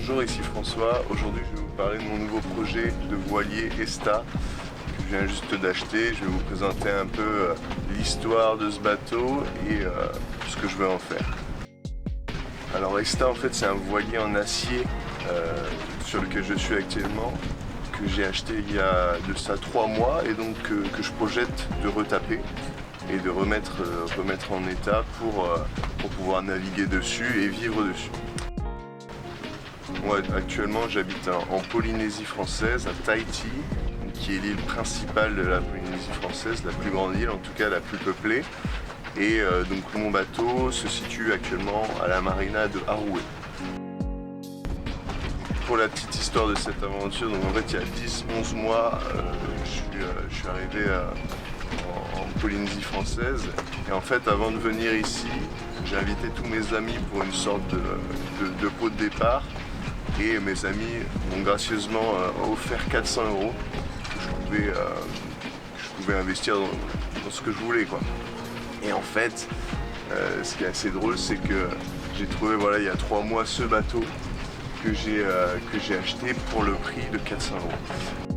Bonjour, ici François. Aujourd'hui, je vais vous parler de mon nouveau projet de voilier ESTA que je viens juste d'acheter. Je vais vous présenter un peu l'histoire de ce bateau et ce que je vais en faire. Alors ESTA, en fait, c'est un voilier en acier sur lequel je suis actuellement, que j'ai acheté il y a de ça 3 mois et donc que je projette de retaper et de remettre en état pour pouvoir naviguer dessus et vivre dessus. Moi actuellement j'habite en Polynésie française, à Tahiti, qui est l'île principale de la Polynésie française, la plus grande île, en tout cas la plus peuplée. Et donc mon bateau se situe actuellement à la marina de Aroué. Pour la petite histoire de cette aventure, donc en fait il y a 10-11 mois, je suis arrivé en Polynésie française. Et en fait avant de venir ici, j'ai invité tous mes amis pour une sorte de pot de départ. Et mes amis m'ont gracieusement offert 400 € que je pouvais investir dans ce que je voulais, quoi. Et en fait, ce qui est assez drôle, c'est que j'ai trouvé il y a 3 mois ce bateau que j'ai acheté pour le prix de 400 €.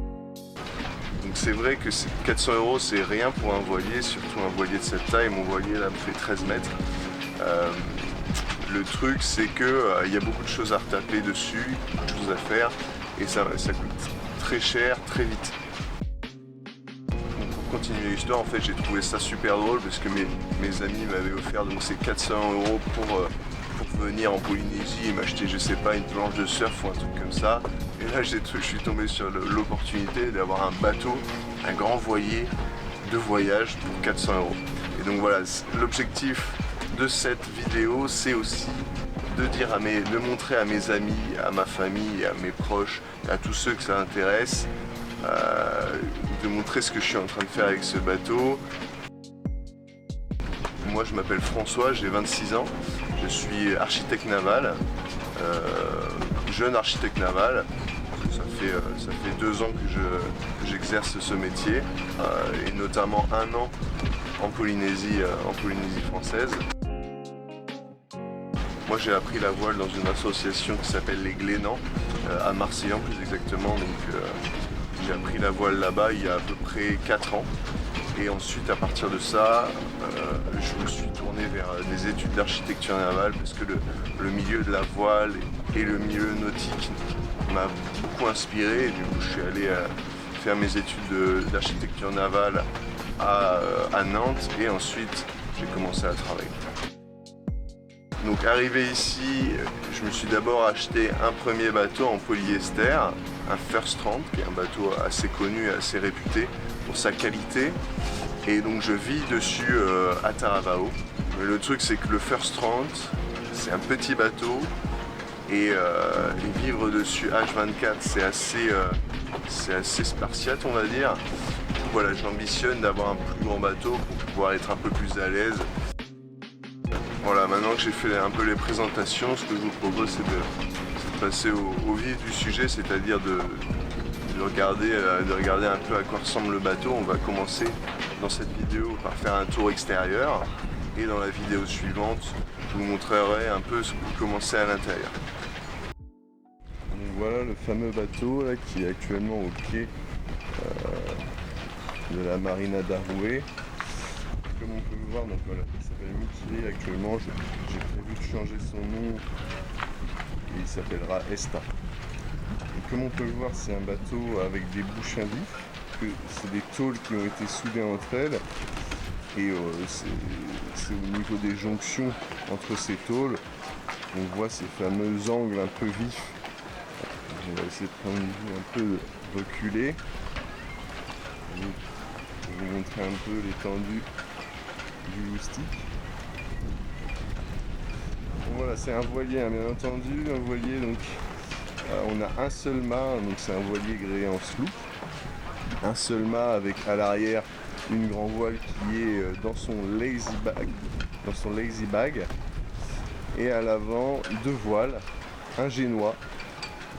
Donc c'est vrai que 400 € c'est rien pour un voilier, surtout un voilier de cette taille. Mon voilier là me fait 13 mètres. Le truc c'est que y a beaucoup de choses à retaper dessus, beaucoup de choses à faire et ça coûte très cher, très vite. Donc pour continuer l'histoire, en fait j'ai trouvé ça super drôle parce que mes amis m'avaient offert donc ces 400 € pour venir en Polynésie et m'acheter, je sais pas, une planche de surf ou un truc comme ça. Et là je suis tombé sur l'opportunité d'avoir un bateau, un grand voilier de voyage pour 400 €. Et donc voilà, l'objectif de cette vidéo, c'est aussi de montrer à mes amis, à ma famille, à mes proches, à tous ceux que ça intéresse, de montrer ce que je suis en train de faire avec ce bateau. Moi je m'appelle François, j'ai 26 ans, je suis architecte naval, jeune architecte naval. Ça fait 2 ans que j'exerce ce métier, et notamment 1 an en Polynésie française. Moi j'ai appris la voile dans une association qui s'appelle les Glénans, à Marseillan plus exactement. Donc j'ai appris la voile là-bas il y a à peu près 4 ans. Et ensuite à partir de ça, je me suis tourné vers des études d'architecture navale parce que le milieu de la voile et le milieu nautique m'a beaucoup inspiré. Et du coup je suis allé faire mes études d'architecture navale à Nantes et ensuite j'ai commencé à travailler. Donc arrivé ici, je me suis d'abord acheté un premier bateau en polyester, un First 30, qui est un bateau assez connu et assez réputé pour sa qualité. Et donc je vis dessus à Taravao. Mais le truc c'est que le First 30, c'est un petit bateau et vivre dessus H24 c'est assez spartiate, on va dire. Donc voilà, j'ambitionne d'avoir un plus grand bateau pour pouvoir être un peu plus à l'aise. Voilà, maintenant que j'ai fait un peu les présentations, ce que je vous propose c'est de passer au vif du sujet, c'est-à-dire de regarder un peu à quoi ressemble le bateau. On va commencer dans cette vidéo par faire un tour extérieur et dans la vidéo suivante, je vous montrerai un peu comment c'est à l'intérieur. Donc voilà le fameux bateau là, qui est actuellement au pied de la marina d'Aroué. Comme on peut le voir, donc voilà, il s'appelle Mickey actuellement, j'ai prévu de changer son nom et il s'appellera ESTA. Et comme on peut le voir, c'est un bateau avec des bouchins vifs, c'est des tôles qui ont été soudées entre elles et c'est au niveau des jonctions entre ces tôles on voit ces fameux angles un peu vifs. On va essayer de prendre une vue un peu reculée. Je vais vous montrer un peu l'étendue du loustic. Bon, voilà, c'est un voilier, hein, bien entendu, un voilier donc on a un seul mât, donc c'est un voilier gréé en sloop. Un seul mât avec à l'arrière une grand voile qui est dans son lazy bag, et à l'avant 2 voiles, un génois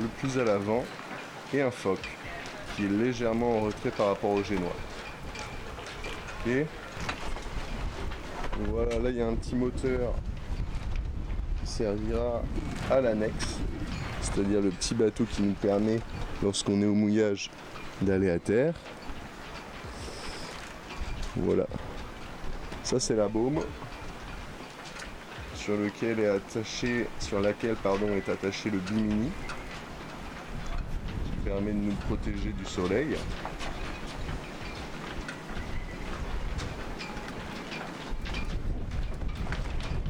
le plus à l'avant et un phoque qui est légèrement en retrait par rapport au génois. Okay. Voilà, là il y a un petit moteur qui servira à l'annexe. c'est-à-dire le petit bateau qui nous permet, lorsqu'on est au mouillage, d'aller à terre. Voilà. Ça c'est la baume sur laquelle est attaché le bimini qui permet de nous protéger du soleil.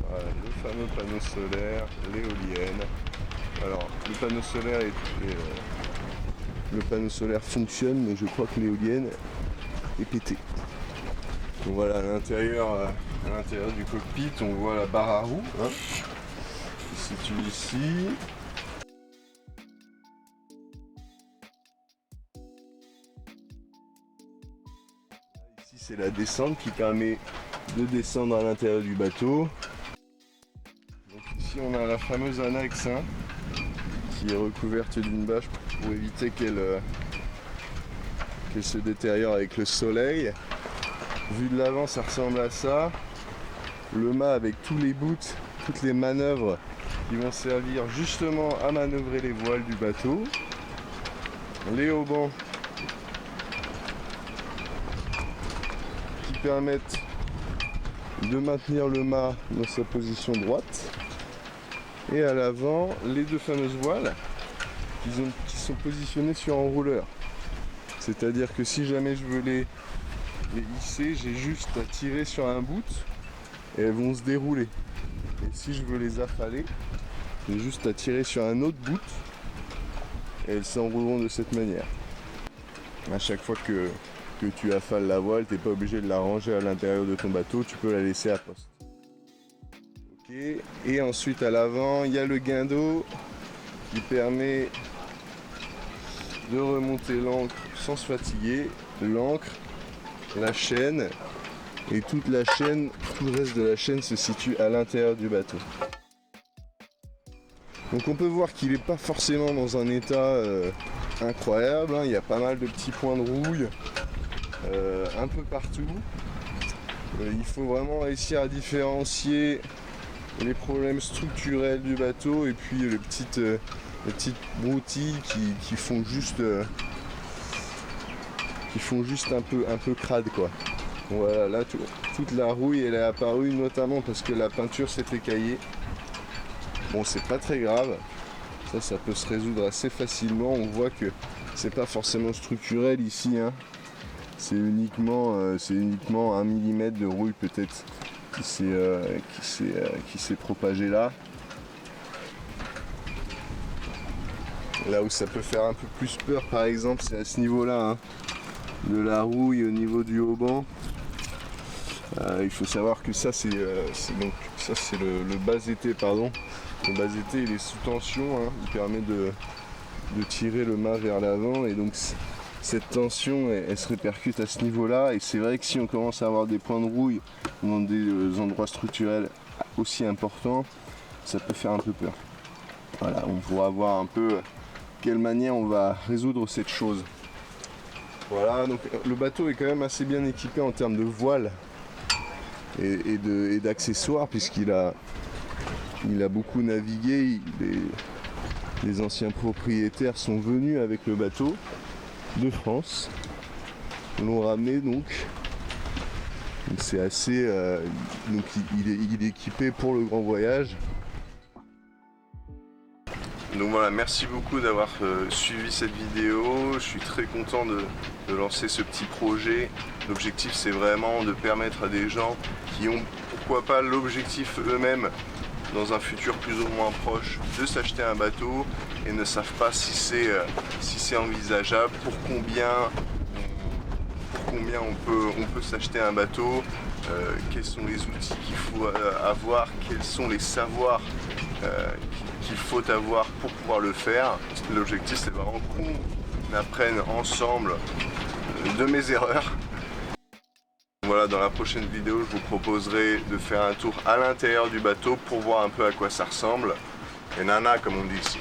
Voilà, le fameux panneau solaire, l'éolienne. Alors le panneau solaire fonctionne, mais je crois que l'éolienne est pétée. Donc voilà, à l'intérieur du cockpit, on voit la barre à roues, hein, qui se situe ici. Ici c'est la descente qui permet de descendre à l'intérieur du bateau. Donc ici on a la fameuse annexe, hein, qui est recouverte d'une bâche pour éviter qu'elle se détériore avec le soleil. Vu de l'avant, ça ressemble à ça. Le mât avec tous les bouts, toutes les manœuvres qui vont servir justement à manœuvrer les voiles du bateau. Les haubans qui permettent de maintenir le mât dans sa position droite. Et à l'avant, les deux fameuses voiles qui sont positionnées sur un rouleur. C'est-à-dire que si jamais je veux les hisser, j'ai juste à tirer sur un bout et elles vont se dérouler. Et si je veux les affaler, j'ai juste à tirer sur un autre bout et elles s'enrouleront de cette manière. À chaque fois que tu affales la voile, tu n'es pas obligé de la ranger à l'intérieur de ton bateau, tu peux la laisser à poste. Ok. Et ensuite à l'avant, il y a le guindeau qui permet de remonter l'ancre sans se fatiguer. L'ancre, la chaîne et toute la chaîne, tout le reste de la chaîne se situe à l'intérieur du bateau. Donc on peut voir qu'il n'est pas forcément dans un état incroyable, hein. Il y a pas mal de petits points de rouille un peu partout. Il faut vraiment réussir à différencier les problèmes structurels du bateau et puis les petites broutilles qui font juste un peu crade, quoi. Voilà, là toute la rouille elle est apparue, notamment parce que la peinture s'est écaillée. Bon, c'est pas très grave, ça peut se résoudre assez facilement. On voit que c'est pas forcément structurel ici, hein. C'est uniquement 1 millimètre de rouille peut-être qui s'est propagé là. Là où ça peut faire un peu plus peur, par exemple, c'est à ce niveau-là, hein, de la rouille au niveau du hauban. Il faut savoir que ça c'est le bas-été, pardon. Le bas-été il est sous tension, hein, il permet de tirer le mât vers l'avant et donc cette tension elle se répercute à ce niveau-là. Et c'est vrai que si on commence à avoir des points de rouille dans des endroits structurels aussi importants, ça peut faire un peu peur. Voilà, on pourra voir un peu quelle manière on va résoudre cette chose. Voilà, donc le bateau est quand même assez bien équipé en termes de voile et d'accessoires, puisqu'il a beaucoup navigué. Les anciens propriétaires sont venus avec le bateau de France, l'ont ramené donc c'est assez donc il est équipé pour le grand voyage. Donc voilà, merci beaucoup d'avoir suivi cette vidéo. Je suis très content de lancer ce petit projet. L'objectif c'est vraiment de permettre à des gens qui ont pourquoi pas l'objectif eux-mêmes dans un futur plus ou moins proche de s'acheter un bateau et ne savent pas si c'est envisageable, pour combien on peut s'acheter un bateau, quels sont les outils qu'il faut avoir, quels sont les savoirs qu'il faut avoir pour pouvoir le faire. L'objectif c'est vraiment qu'on apprenne ensemble de mes erreurs. Voilà, dans la prochaine vidéo je vous proposerai de faire un tour à l'intérieur du bateau pour voir un peu à quoi ça ressemble. Et nana comme on dit ici.